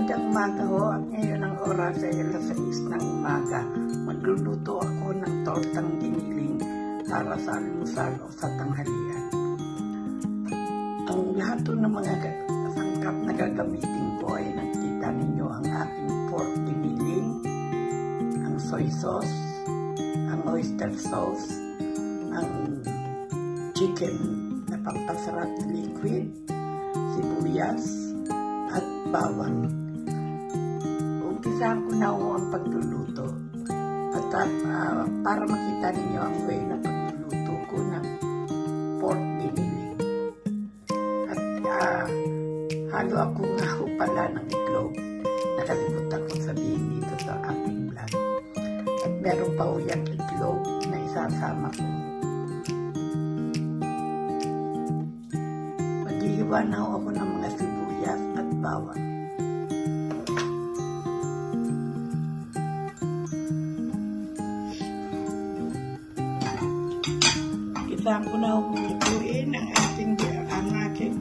Magandang umaga ho, at ngayon ang oras ay alas 6 ng umaga. Magluluto ako ng tortang giniling para sa almusal o sa tanghalian. Ang lahat ng mga sangkap na gagamitin ko ay nakita ninyo ang ating pork giniling, ang soy sauce, ang oyster sauce, ang chicken na pampasarap liquid, sibuyas, at bawang. Umpisahan ko na ang pagluluto. At para makita ninyo ang way na pagluluto ko ng pork giniling. At halo ako nga ho pala ng itlog. Nakalimutan ko sabihin dito sa aking vlog. At meron pa ho yung itlog na isasama ko. Maghihiwa na ho ako ng mga sibuyas at bawang. Isang ko na humutuin ang aking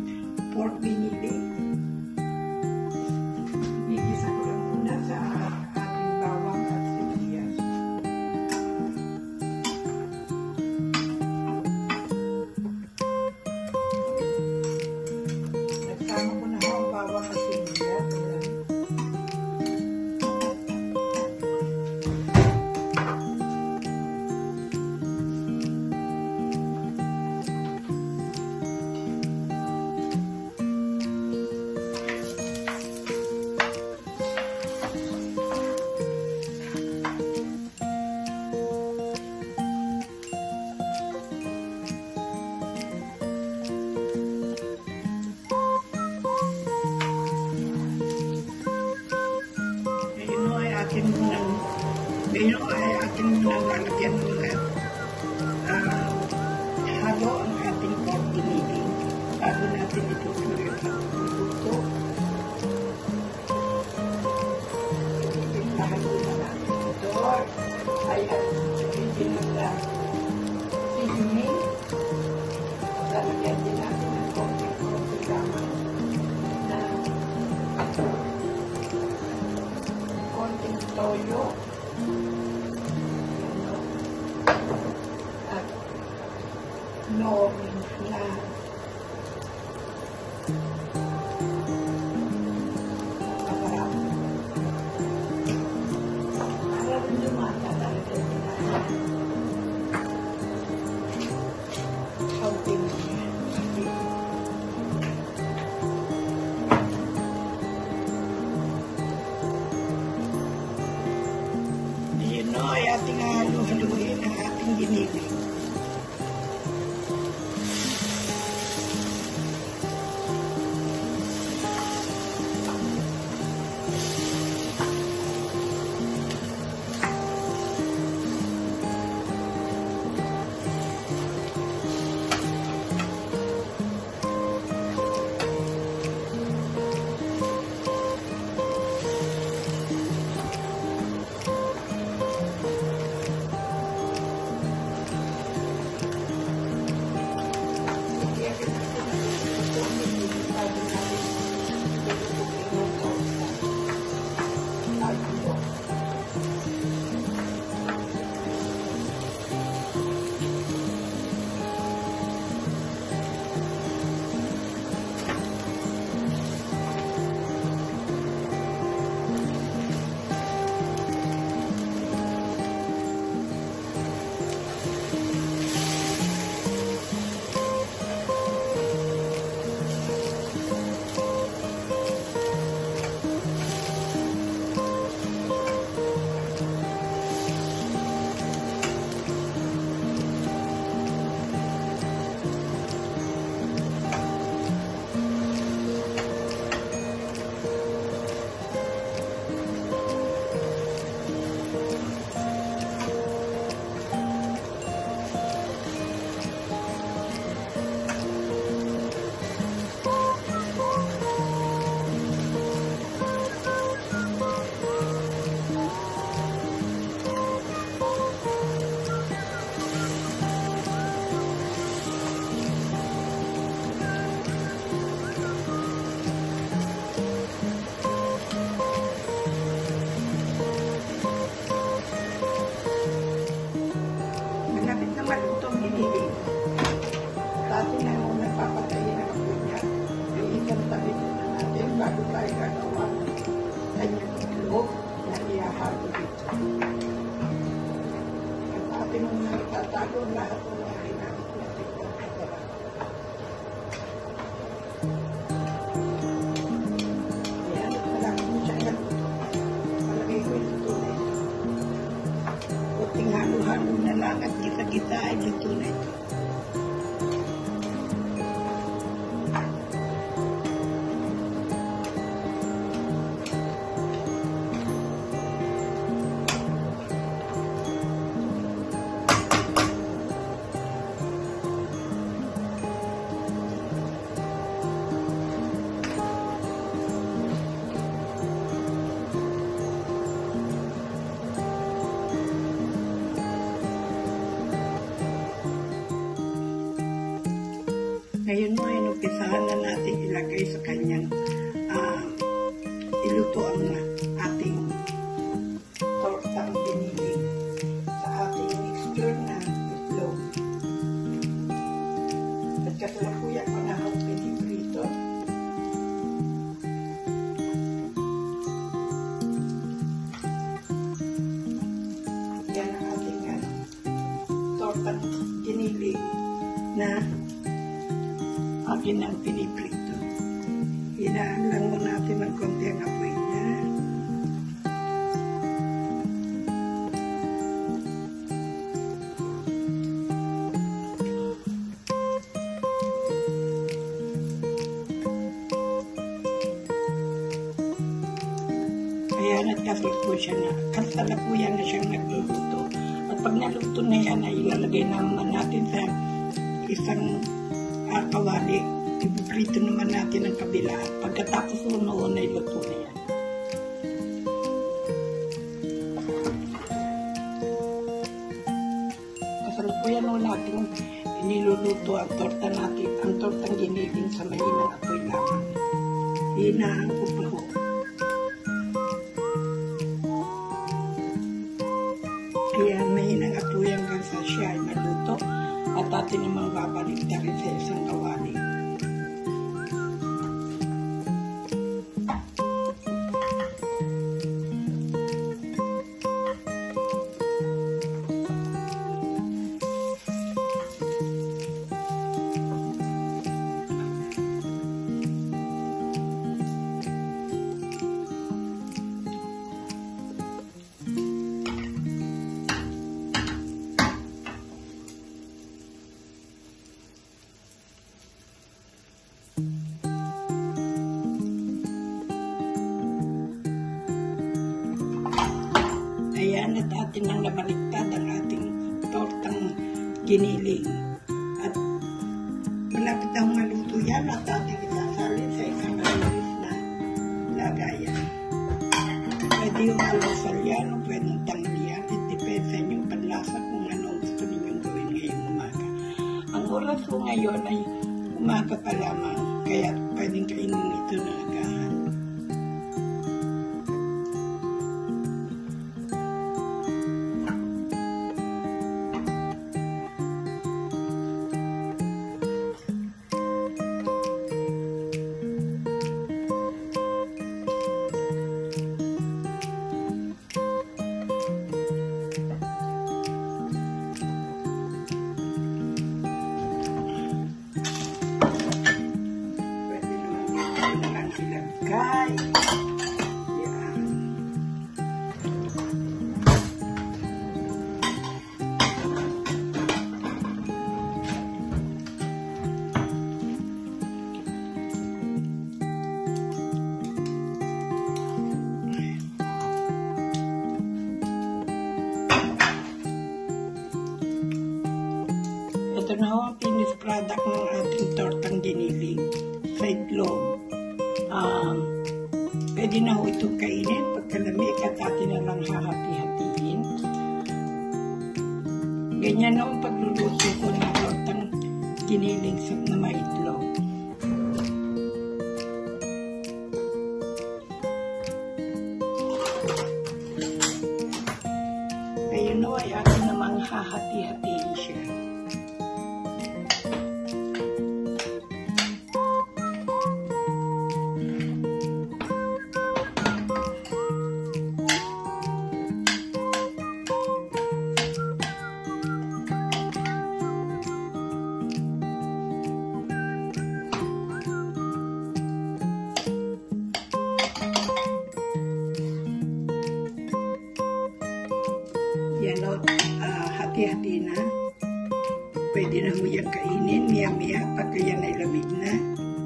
pork giniling. Igisa ko lang muna sa ating bawang at sibuyas. Nagsama ko na ang bawang at sibuyas. Ngayon ay ating munang lalagyan muna halo ang ating pork giniling bago natin itutuloy ang luto. Halo na natin ito ay original na seasoning. Lalagyan din natin ng konting lamang na konting toyo at norin na pakarap. Para rin lumata talaga nila. Konting ay ating haluin ang ating giniling. lahat ng mga ginamit natin ng pagkara. Ayan, malaki mo siya yan. Malagay ko yung luto na ito. Kunting halo-halo na lang at kita-kita ay luto na ito. Ngayon mo, inumpisahan na natin ilagay sa kanyang iluto ang ating tortang giniling sa ating mixture na itlog. At kasalukuyan ko na ang piniprito. Yan ang ating tortang giniling na akin ang piniprito. Hinaan lang mo natin ng konti ang apoy niya. Ayan, at kasalukuyan na siyang nagluluto. At pag naluto na yan, ay ilalagay naman natin sa isang kawali. Ipiprito naman natin ang kabila. Pagkatapos noon ay luto na yan. Kasalukuyan noon natin iniluluto ang torta natin, ang tortang giniling sa mahinang apoy lamang. Hinahang upaho. Kaya mahinang apoy hanggang sa siya ay maluto. At atin namang babalik na rin sa isang kawali. Ayan, at atin nang nabaliktad ang ating tortang giniling. At malapit na maluto yan at ating isasalin sa isang malinis na lagayan. Pwede yung alusal yan o pwedeng tanghalian. It depends sa inyong panlasa kung ano gusto ninyong gawin ngayong umaga. Ang oras ko ngayon ay umaga pa lamang, kaya pwedeng kainin ito na agahan. Ilagay. Yan. Ito na ho ang finished product ng ating tortang giniling sa itlog. Pwede na ho itong kainin pagkalamig at atin na lang hahati-hatiin. Ganyan na ang pagluluto ko ng tortang giniling na may itlog. Ngayon o ay atin namang hahati-hatiin siya. hati-hati na. Pwede na ho yan kainin, miya-miya, pagka yan ay lamig na,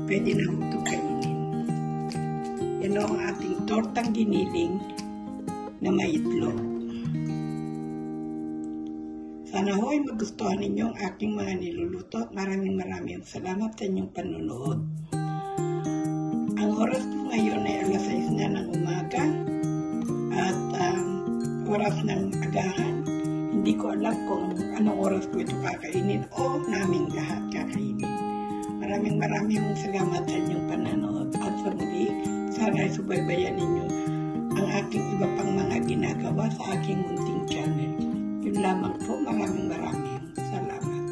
pwede na ho ito kainin. Yan ho ang ating tortang giniling na may itlog. Sana ho ay magustuhan ninyo ang aking mga niluluto at maraming salamat sa inyong panunood. Ang oras po ngayon ay alas 6 na ng umaga at oras ng agahan. Hindi ko alam kung anong oras ko ito kakainin o naming lahat kakainin. Maraming salamat sa inyong panonood at sa muli, sana ay subaybayan ninyo ang aking iba pang mga ginagawa sa aking munting channel. Yun lamang po, maraming salamat.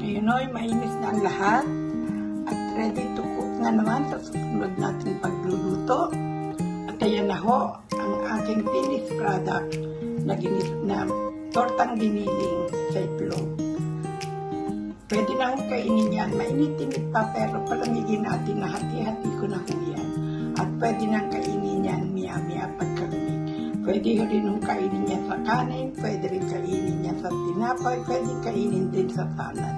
Ngayon ay mainis na ang lahat at ready to cook na naman sa susunod nating pagluluto. At ayan na ho ang aking finished product na tortang giniling sa itlog. Pwede na akong kainin yan. Mainit-init pa pero palamigin natin na hati-hati ko na ho yan. At pwede nang kainin yan miya-miya pagkalamig. Pwede rin nung kainin yan sa kanin, pwede rin kainin yan sa tinapay, pwede kainin din sa salad.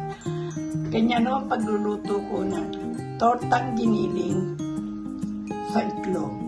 Ganyan o pagluluto ko ng tortang giniling sa itlog.